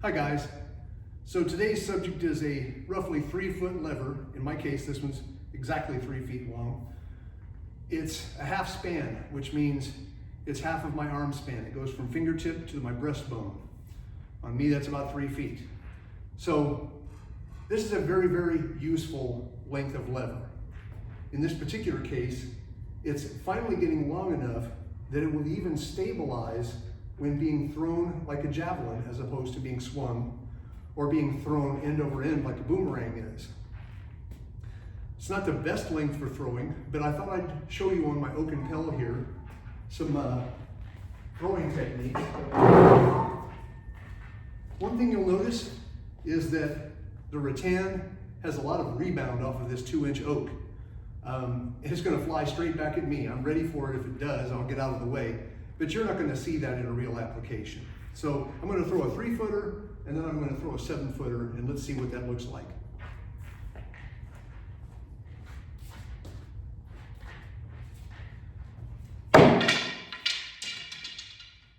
Hi guys. So today's subject is a roughly 3-foot lever. In my case, this one's exactly 3 feet long. It's a half span, which means it's half of my arm span. It goes from fingertip to my breastbone. On me, that's about 3 feet. So this is a very, very useful length of lever. In this particular case, it's finally getting long enough that it will even stabilize when being thrown like a javelin as opposed to being swung or being thrown end over end like a boomerang is. It's not the best length for throwing, but I thought I'd show you on my oak and pellet here some throwing techniques. One thing you'll notice is that the rattan has a lot of rebound off of this 2-inch oak. It's going to fly straight back at me. I'm ready for it. If it does, I'll get out of the way. But you're not going to see that in a real application. So I'm going to throw a 3-footer, and then I'm going to throw a 7-footer, and let's see what that looks like.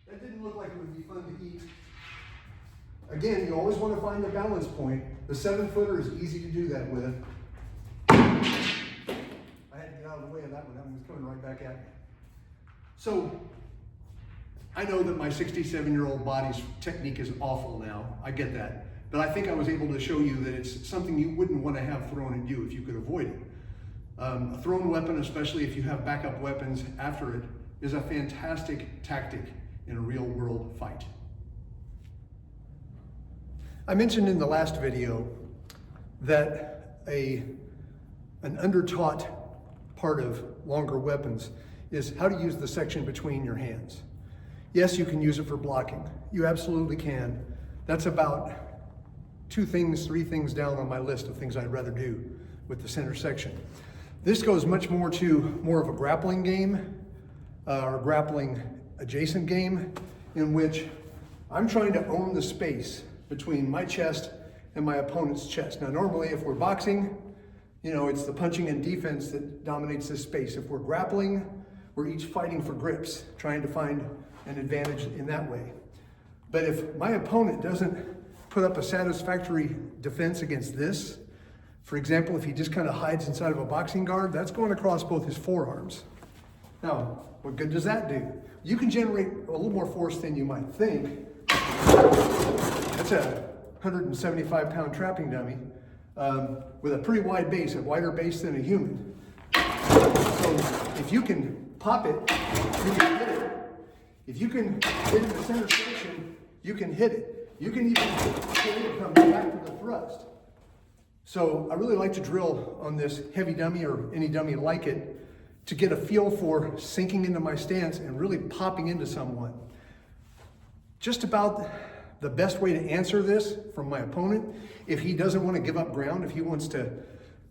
That didn't look like it would be fun to eat. Again, you always want to find the balance point. The 7-footer is easy to do that with. I had to get out of the way of that one. That one was coming right back at me. So I know that my 67-year-old body's technique is awful now. I get that. But I think I was able to show you that it's something you wouldn't want to have thrown at you if you could avoid it. A thrown weapon, especially if you have backup weapons after it, is a fantastic tactic in a real-world fight. I mentioned in the last video that an undertaught part of longer weapons is how to use the section between your hands. Yes, you can use it for blocking. You absolutely can. That's about 3 things down on my list of things I'd rather do with the center section. This goes much more to more of a grappling game or grappling adjacent game in which I'm trying to own the space between my chest and my opponent's chest. Now, normally if we're boxing, it's the punching and defense that dominates this space. If we're grappling, we're each fighting for grips, trying to find an advantage in that way. But if my opponent doesn't put up a satisfactory defense against this, for example, if he just kind of hides inside of a boxing guard, that's going across both his forearms. Now, what good does that do? You can generate a little more force than you might think. That's a 175-pound trapping dummy with a pretty wide base, a wider base than a human. So if you can pop it, you can hit it. If you can hit it in the center section, you can hit it. You can even hit it from back to the thrust. So I really like to drill on this heavy dummy or any dummy like it to get a feel for sinking into my stance and really popping into someone. Just about the best way to answer this from my opponent, if he doesn't want to give up ground, if he wants to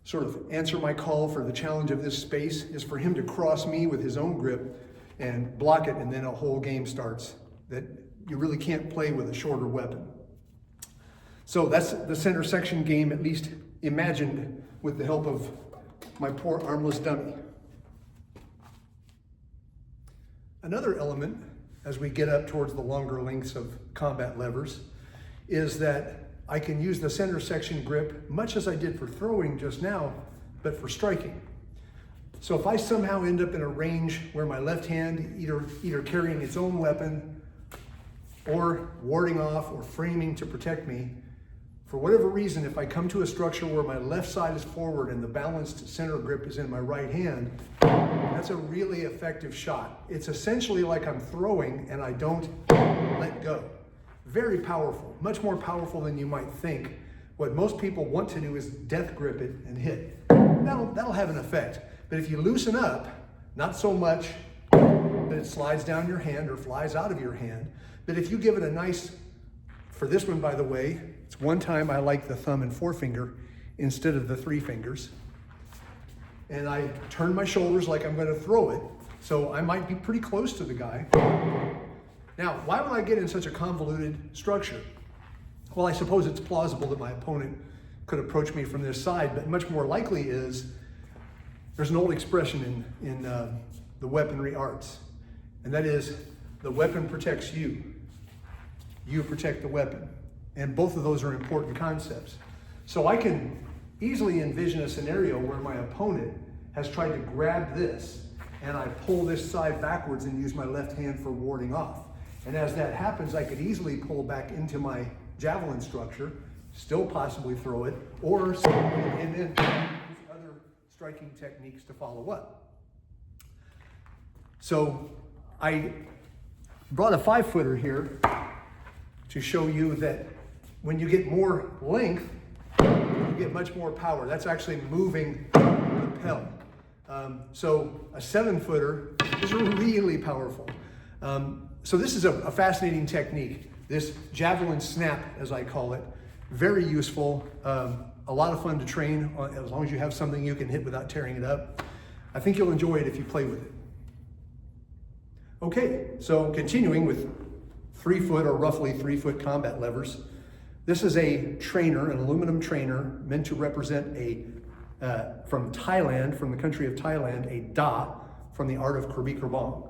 sort of answer my call for the challenge of this space, is for him to cross me with his own grip and block it, and then a whole game starts that you really can't play with a shorter weapon. So that's the center section game, at least imagined with the help of my poor armless dummy. Another element, as we get up towards the longer lengths of combat levers, is that I can use the center section grip much as I did for throwing just now, but for striking. So if I somehow end up in a range where my left hand either carrying its own weapon or warding off or framing to protect me, for whatever reason, if I come to a structure where my left side is forward and the balanced center grip is in my right hand, that's a really effective shot. It's essentially like I'm throwing and I don't let go. Very powerful, much more powerful than you might think. What most people want to do is death grip it and hit. That'll have an effect. But if you loosen up, not so much that it slides down your hand or flies out of your hand, but if you give it a nice, for this one, by the way, it's one time I like the thumb and forefinger instead of the 3 fingers. And I turn my shoulders like I'm going to throw it, so I might be pretty close to the guy. Now, why would I get in such a convoluted structure? Well, I suppose it's plausible that my opponent could approach me from this side, but much more likely is there's an old expression in the weaponry arts, and that is the weapon protects you. You protect the weapon. And both of those are important concepts. So I can easily envision a scenario where my opponent has tried to grab this, and I pull this side backwards and use my left hand for warding off. And as that happens, I could easily pull back into my javelin structure, still possibly throw it, or and then use other striking techniques to follow up. So I brought a 5-footer here to show you that when you get more length, you get much more power. That's actually moving the lapel. So a 7-footer is really powerful. So this is a fascinating technique. This javelin snap, as I call it, very useful. A lot of fun to train as long as you have something you can hit without tearing it up. I think you'll enjoy it if you play with it. Okay, so continuing with 3-foot or roughly 3-foot combat levers. This is a trainer, an aluminum trainer meant to represent from Thailand, from the country of Thailand, a da from the art of Krabi Krabong.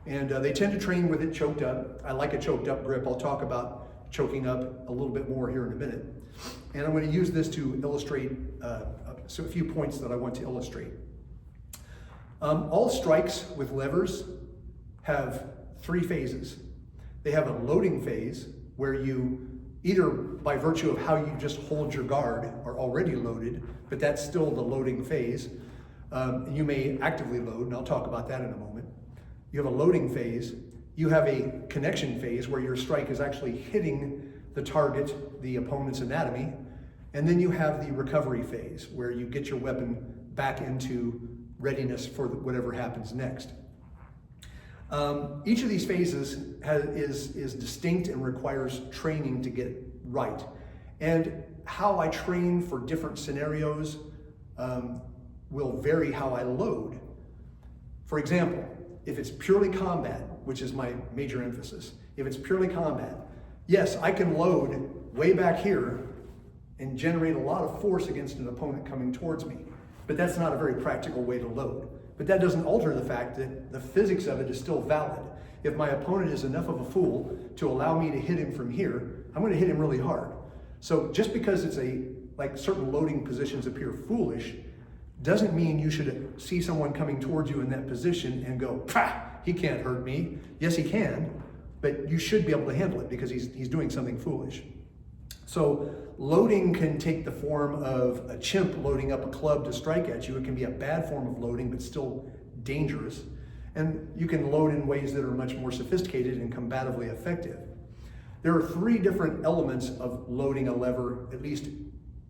And they tend to train with it choked up. I like a choked up grip. I'll talk about choking up a little bit more here in a minute. And I'm going to use this to illustrate a few points that I want to illustrate. All strikes with levers have 3 phases. They have a loading phase where you, either by virtue of how you just hold your guard, are already loaded, but that's still the loading phase. You may actively load, and I'll talk about that in a moment. You have a loading phase. You have a connection phase where your strike is actually hitting the target, the opponent's anatomy. And then you have the recovery phase where you get your weapon back into readiness for whatever happens next. Each of these phases is distinct and requires training to get right. And how I train for different scenarios will vary how I load. For example, if it's purely combat, which is my major emphasis, if it's purely combat, yes, I can load way back here and generate a lot of force against an opponent coming towards me. But that's not a very practical way to load. But that doesn't alter the fact that the physics of it is still valid. If my opponent is enough of a fool to allow me to hit him from here, I'm going to hit him really hard. So just because it's like certain loading positions appear foolish, doesn't mean you should see someone coming towards you in that position and go, "Pah, he can't hurt me." Yes, he can, but you should be able to handle it because he's doing something foolish. So loading can take the form of a chimp loading up a club to strike at you. It can be a bad form of loading, but still dangerous. And you can load in ways that are much more sophisticated and combatively effective. There are 3 different elements of loading a lever, at least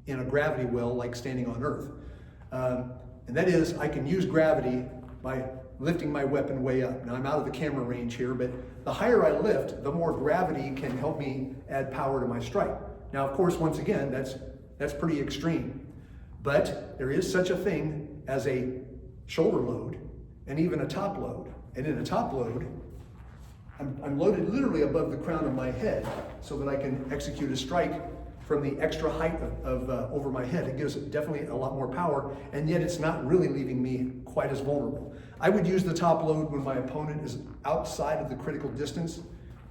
in a gravity well, like standing on Earth. And that is, I can use gravity by lifting my weapon way up. Now I'm out of the camera range here, but the higher I lift, the more gravity can help me add power to my strike. Now, of course, once again, that's pretty extreme. But there is such a thing as a shoulder load and even a top load. And in a top load, I'm loaded literally above the crown of my head so that I can execute a strike from the extra height of over my head. It gives it definitely a lot more power, and yet it's not really leaving me quite as vulnerable. I would use the top load when my opponent is outside of the critical distance,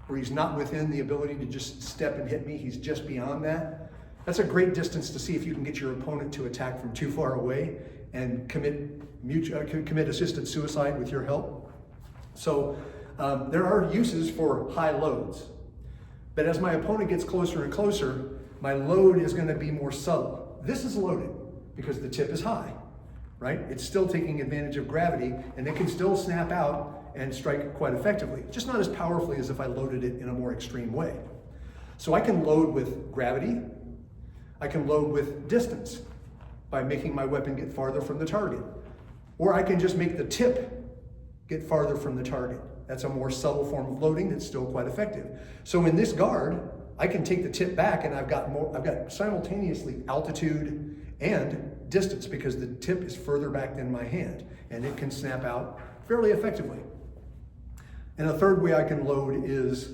where he's not within the ability to just step and hit me, he's just beyond that. That's a great distance to see if you can get your opponent to attack from too far away and commit assisted suicide with your help. So there are uses for high loads. But as my opponent gets closer and closer, my load is going to be more subtle. This is loaded because the tip is high, right? It's still taking advantage of gravity, and it can still snap out and strike quite effectively, just not as powerfully as if I loaded it in a more extreme way. So I can load with gravity. I can load with distance by making my weapon get farther from the target. Or I can just make the tip get farther from the target. That's a more subtle form of loading that's still quite effective. So in this guard, I can take the tip back and I've got simultaneously altitude and distance because the tip is further back than my hand and it can snap out fairly effectively. And a third way I can load is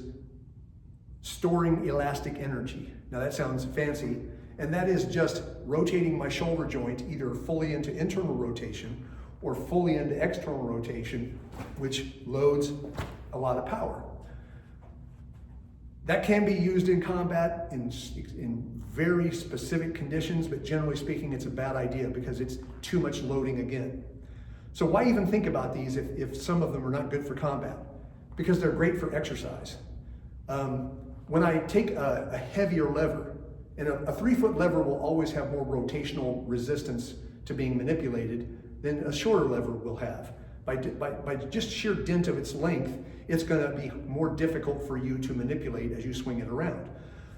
storing elastic energy. Now that sounds fancy, and that is just rotating my shoulder joint either fully into internal rotation or fully into external rotation, which loads a lot of power. That can be used in combat in very specific conditions, but generally speaking, it's a bad idea because it's too much loading again. So why even think about these if some of them are not good for combat? Because they're great for exercise. When I take a heavier lever, and a 3-foot lever will always have more rotational resistance to being manipulated than a shorter lever will have. By just sheer dint of its length, it's going to be more difficult for you to manipulate as you swing it around.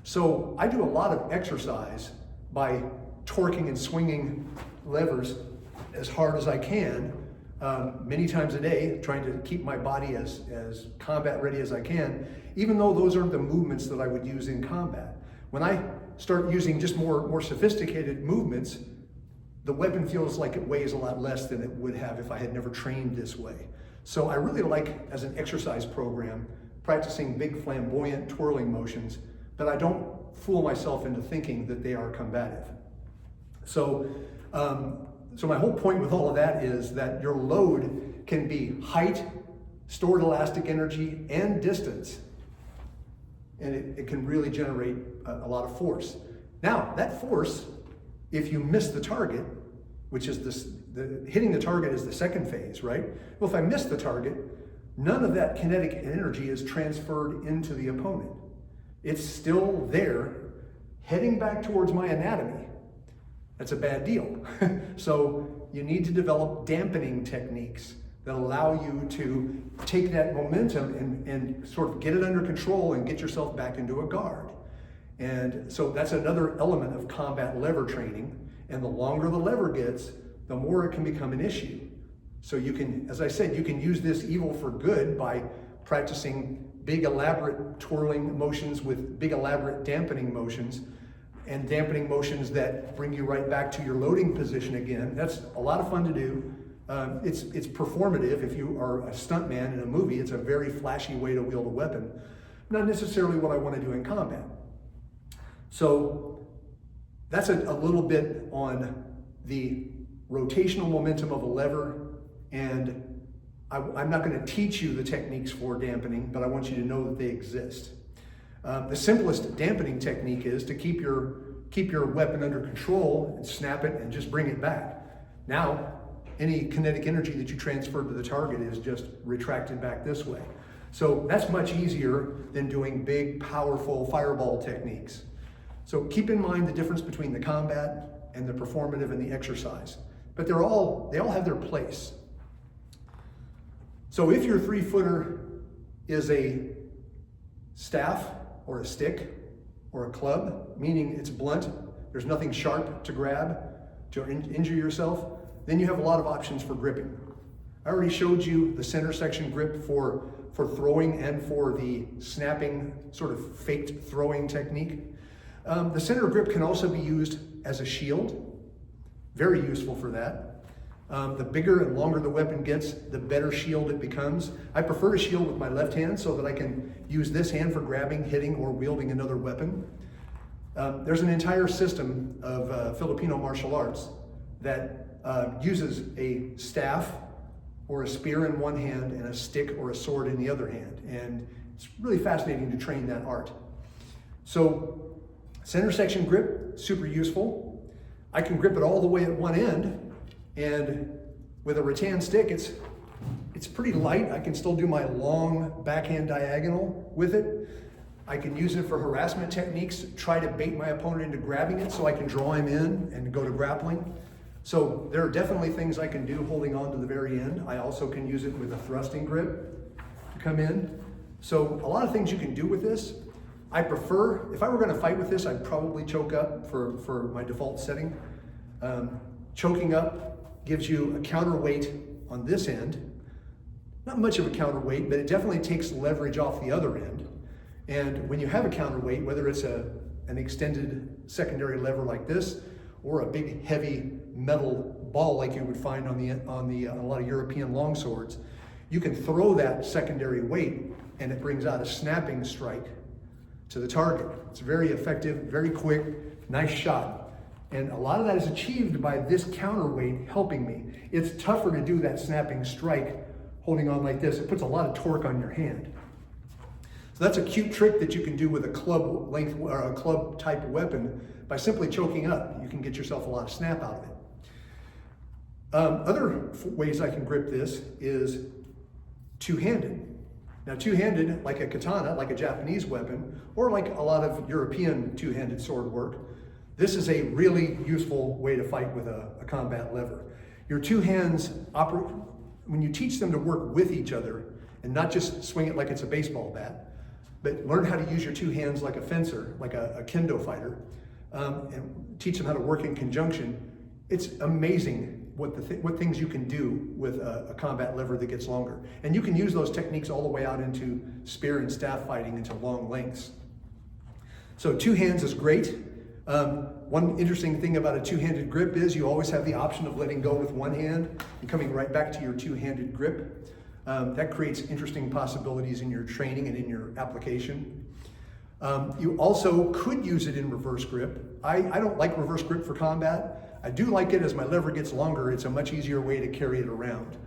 So I do a lot of exercise by torquing and swinging levers as hard as I can, many times a day, trying to keep my body as combat ready as I can, even though those aren't the movements that I would use in combat. When I start using just more sophisticated movements, the weapon feels like it weighs a lot less than it would have if I had never trained this way. So I really like, as an exercise program, practicing big flamboyant twirling motions, but I don't fool myself into thinking that they are combative. So my whole point with all of that is that your load can be height, stored elastic energy, and distance. And it can really generate a lot of force. Now, that force, if you miss the target, which is hitting the target is the second phase, right? Well, if I miss the target, none of that kinetic energy is transferred into the opponent. It's still there, heading back towards my anatomy. That's a bad deal. So you need to develop dampening techniques that allow you to take that momentum and sort of get it under control and get yourself back into a guard. And so that's another element of combat lever training. And the longer the lever gets, the more it can become an issue. So you can, as I said, you can use this evil for good by practicing big elaborate twirling motions with big elaborate dampening motions, and dampening motions that bring you right back to your loading position again. That's a lot of fun to do. It's performative. If you are a stuntman in a movie, it's a very flashy way to wield a weapon. Not necessarily what I want to do in combat. So that's a little bit on the rotational momentum of a lever, and I'm not going to teach you the techniques for dampening, but I want you to know that they exist. The simplest dampening technique is to keep your weapon under control and snap it and just bring it back. Now, any kinetic energy that you transfer to the target is just retracted back this way. So that's much easier than doing big, powerful fireball techniques. So keep in mind the difference between the combat and the performative and the exercise. But they all have their place. So if your 3-footer is a staff or a stick or a club, meaning it's blunt, there's nothing sharp to grab to injure yourself, then you have a lot of options for gripping. I already showed you the center section grip for throwing and for the snapping, sort of faked throwing technique. The center grip can also be used as a shield, very useful for that. The bigger and longer the weapon gets, the better shield it becomes. I prefer to shield with my left hand so that I can use this hand for grabbing, hitting, or wielding another weapon. There's an entire system of Filipino martial arts that uses a staff or a spear in one hand and a stick or a sword in the other hand. And it's really fascinating to train that art. So center section grip, super useful. I can grip it all the way at one end, and with a rattan stick, it's pretty light. I can still do my long backhand diagonal with it. I can use it for harassment techniques, try to bait my opponent into grabbing it so I can draw him in and go to grappling. So there are definitely things I can do holding on to the very end. I also can use it with a thrusting grip to come in. So a lot of things you can do with this. I prefer, if I were going to fight with this, I'd probably choke up for my default setting. Choking up gives you a counterweight on this end. Not much of a counterweight, but it definitely takes leverage off the other end. And when you have a counterweight, whether it's an extended secondary lever like this, or a big heavy metal ball like you would find on a lot of European longswords, you can throw that secondary weight and it brings out a snapping strike to the target. It's very effective, very quick, nice shot. And a lot of that is achieved by this counterweight helping me. It's tougher to do that snapping strike holding on like this. It puts a lot of torque on your hand. So that's a cute trick that you can do with a club length or a club type weapon by simply choking up. You can get yourself a lot of snap out of it. Other ways I can grip this is two-handed. Now two-handed, like a katana, like a Japanese weapon, or like a lot of European two-handed sword work, this is a really useful way to fight with a combat lever. Your two hands when you teach them to work with each other and not just swing it like it's a baseball bat, but learn how to use your two hands like a fencer, like a kendo fighter, and teach them how to work in conjunction. It's amazing what things you can do with a combat lever that gets longer. And you can use those techniques all the way out into spear and staff fighting into long lengths. So two hands is great. One interesting thing about a two-handed grip is you always have the option of letting go with one hand and coming right back to your two-handed grip. That creates interesting possibilities in your training and in your application. You also could use it in reverse grip. I don't like reverse grip for combat. I do like it as my lever gets longer. It's a much easier way to carry it around.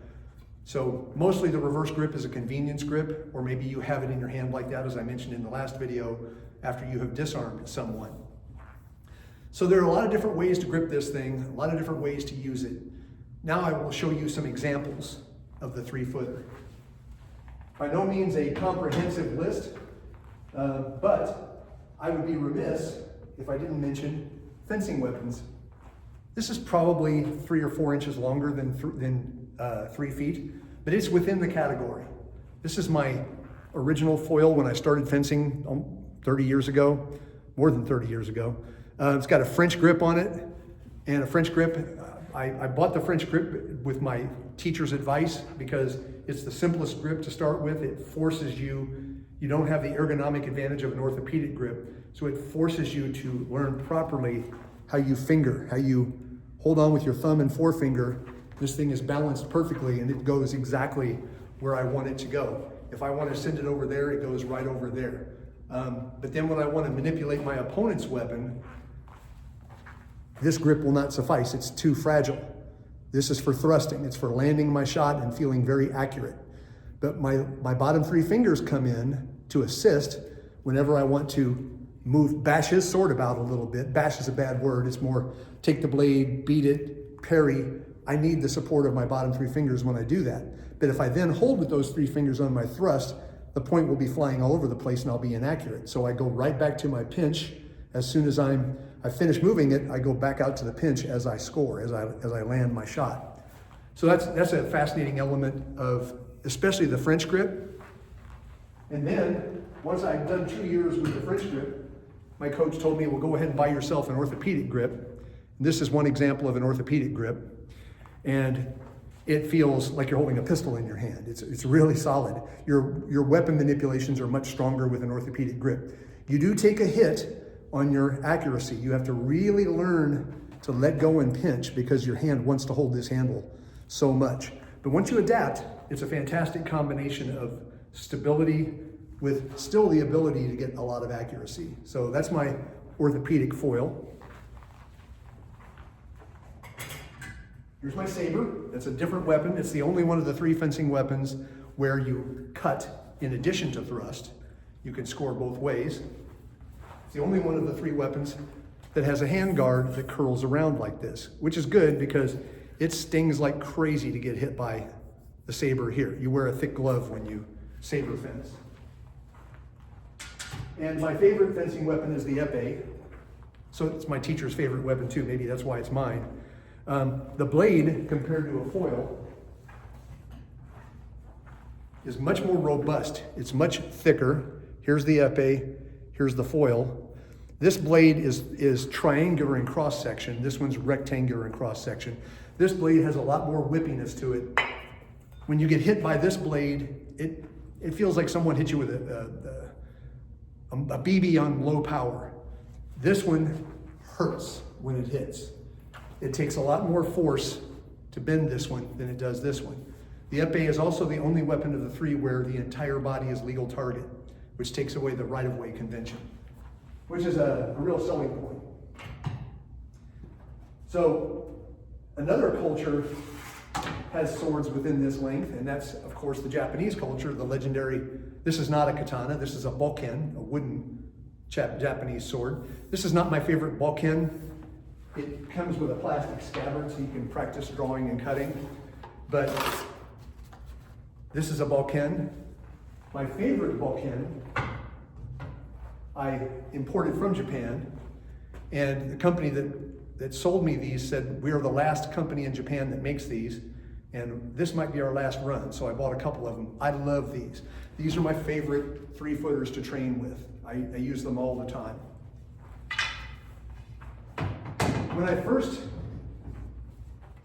So mostly the reverse grip is a convenience grip, or maybe you have it in your hand like that, as I mentioned in the last video, after you have disarmed someone. So there are a lot of different ways to grip this thing, a lot of different ways to use it. Now I will show you some examples of the 3-footer. By no means a comprehensive list, but I would be remiss if I didn't mention fencing weapons. This is probably 3 or 4 inches longer than 3 feet, but it's within the category. This is my original foil when I started fencing 30 years ago, more than 30 years ago. It's got a French grip on it, and a French grip, I bought the French grip with my teacher's advice because it's the simplest grip to start with. It forces you don't have the ergonomic advantage of an orthopedic grip, so it forces you to learn properly how you finger, how you hold on with your thumb and forefinger. This thing is balanced perfectly and it goes exactly where I want it to go. If I want to send it over there, it goes right over there. But then when I want to manipulate my opponent's weapon, this grip will not suffice. It's too fragile. This is for thrusting. It's for landing my shot and feeling very accurate. But my bottom 3 fingers come in to assist whenever I want to bash his sword about a little bit. Bash is a bad word. It's more take the blade, beat it, parry. I need the support of my bottom 3 fingers when I do that. But if I then hold with those 3 fingers on my thrust, the point will be flying all over the place and I'll be inaccurate. So I go right back to my pinch. As soon as I finish moving it, I go back out to the pinch as I score, as I land my shot. So that's a fascinating element of especially the French grip. And then once I'd done 2 years with the French grip, my coach told me, well, go ahead and buy yourself an orthopedic grip. And this is one example of an orthopedic grip. And it feels like you're holding a pistol in your hand. It's really solid. Your weapon manipulations are much stronger with an orthopedic grip. You do take a hit on your accuracy. You have to really learn to let go and pinch because your hand wants to hold this handle so much. But once you adapt, it's a fantastic combination of stability with still the ability to get a lot of accuracy. So that's my orthopedic foil. Here's my saber. That's a different weapon. It's the only one of the 3 fencing weapons where you cut in addition to thrust. You can score both ways. It's the only one of the 3 weapons that has a handguard that curls around like this, which is good because it stings like crazy to get hit by the saber here. You wear a thick glove when you saber fence. And my favorite fencing weapon is the épée. So it's my teacher's favorite weapon too. Maybe that's why it's mine. The blade, compared to a foil, is much more robust. It's much thicker. Here's the épée. Here's the foil. This blade is triangular in cross section. This one's rectangular in cross section. This blade has a lot more whippiness to it. When you get hit by this blade, it feels like someone hit you with a BB on low power. This one hurts when it hits. It takes a lot more force to bend this one than it does this one. The épée is also the only weapon of the 3 where the entire body is legal target, which takes away the right-of-way convention, which is a real selling point. So another culture has swords within this length, and that's, of course, the Japanese culture, the legendary, this is not a katana, this is a bokken, a wooden Japanese sword. This is not my favorite bokken. It comes with a plastic scabbard so you can practice drawing and cutting, but this is a bokken. My favorite bokken I imported from Japan, and the company that sold me these said, we are the last company in Japan that makes these, and this might be our last run, so I bought a couple of them. I love these. These are my favorite 3-footers to train with. I use them all the time. When I first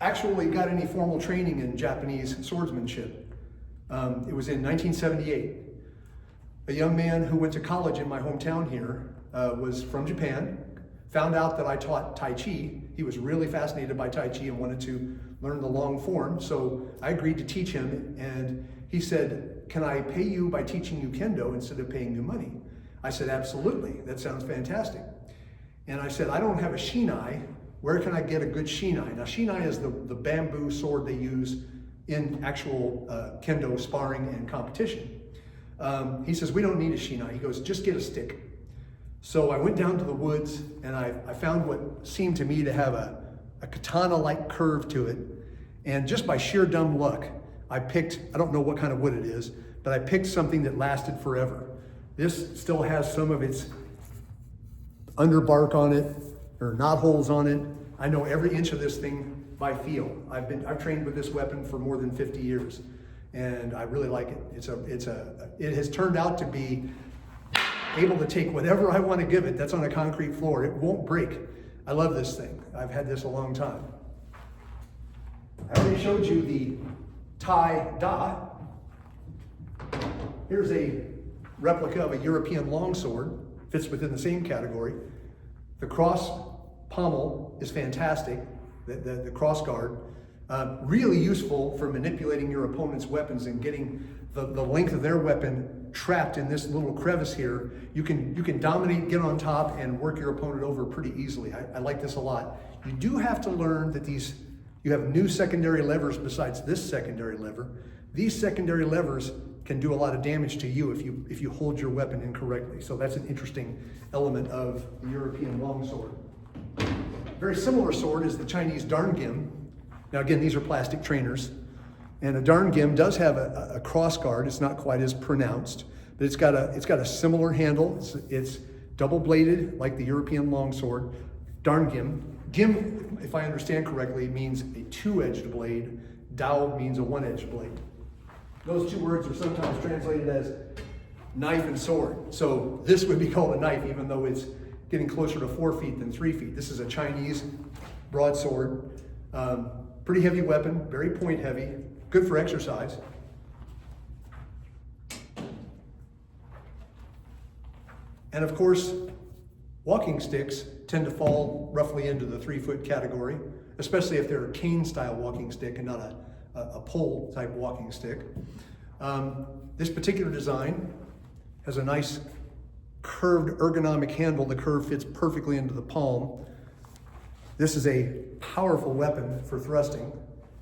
actually got any formal training in Japanese swordsmanship, it was in 1978. A young man who went to college in my hometown here was from Japan, found out that I taught Tai Chi. He was really fascinated by Tai Chi and wanted to learn the long form, so I agreed to teach him, and he said, can I pay you by teaching you Kendo instead of paying you money? I said, absolutely, that sounds fantastic. And I said, I don't have a shinai, where can I get a good shinai? Now shinai is the bamboo sword they use in actual Kendo sparring and competition. He says, we don't need a shinai. He goes, just get a stick. So I went down to the woods and I found what seemed to me to have a katana-like curve to it. And just by sheer dumb luck, I picked, I don't know what kind of wood it is, but I picked something that lasted forever. This still has some of its underbark on it, or knot holes on it. I know every inch of this thing by feel. I've trained with this weapon for more than 50 years, and I really like it. It has turned out to be able to take whatever I want to give it that's on a concrete floor. It won't break. I love this thing. I've had this a long time. I already showed you the Tai Da. Here's a replica of a European longsword, fits within the same category. The cross pommel is fantastic, the cross guard. Really useful for manipulating your opponent's weapons and getting the length of their weapon trapped in this little crevice here. You can dominate, get on top, and work your opponent over pretty easily. I like this a lot. You do have to learn that you have new secondary levers besides this secondary lever. These secondary levers can do a lot of damage to you if you hold your weapon incorrectly. So that's an interesting element of the European longsword. Very similar sword is the Chinese Darngim. Now again, these are plastic trainers. And a Darngim does have a cross guard. It's not quite as pronounced, but it's got a similar handle. It's double bladed like the European longsword. Darngim. Gim, if I understand correctly, means a two-edged blade. Dao means a one-edged blade. Those two words are sometimes translated as knife and sword. So this would be called a knife, even though it's getting closer to 4 feet than 3 feet. This is a Chinese broadsword. Pretty heavy weapon, very point heavy, good for exercise. And of course, walking sticks tend to fall roughly into the 3-foot category, especially if they're a cane-style walking stick and not a pole-type walking stick. This particular design has a nice curved ergonomic handle. The curve fits perfectly into the palm. This is a powerful weapon for thrusting,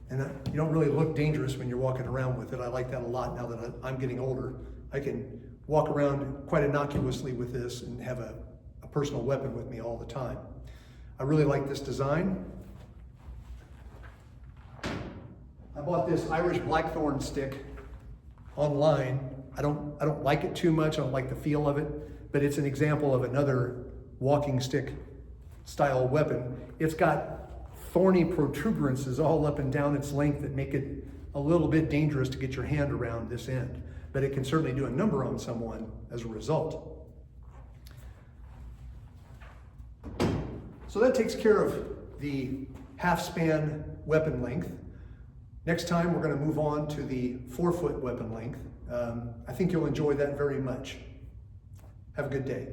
and you don't really look dangerous when you're walking around with it. I like that a lot now that I'm getting older. I can walk around quite innocuously with this and have a personal weapon with me all the time. I really like this design. I bought this Irish blackthorn stick online. I don't like it too much. I don't like the feel of it, but it's an example of another walking stick style weapon. It's got thorny protuberances all up and down its length that make it a little bit dangerous to get your hand around this end, but it can certainly do a number on someone as a result. So that takes care of the half span weapon length. Next time we're going to move on to the 4-foot weapon length. I think you'll enjoy that very much. Have a good day.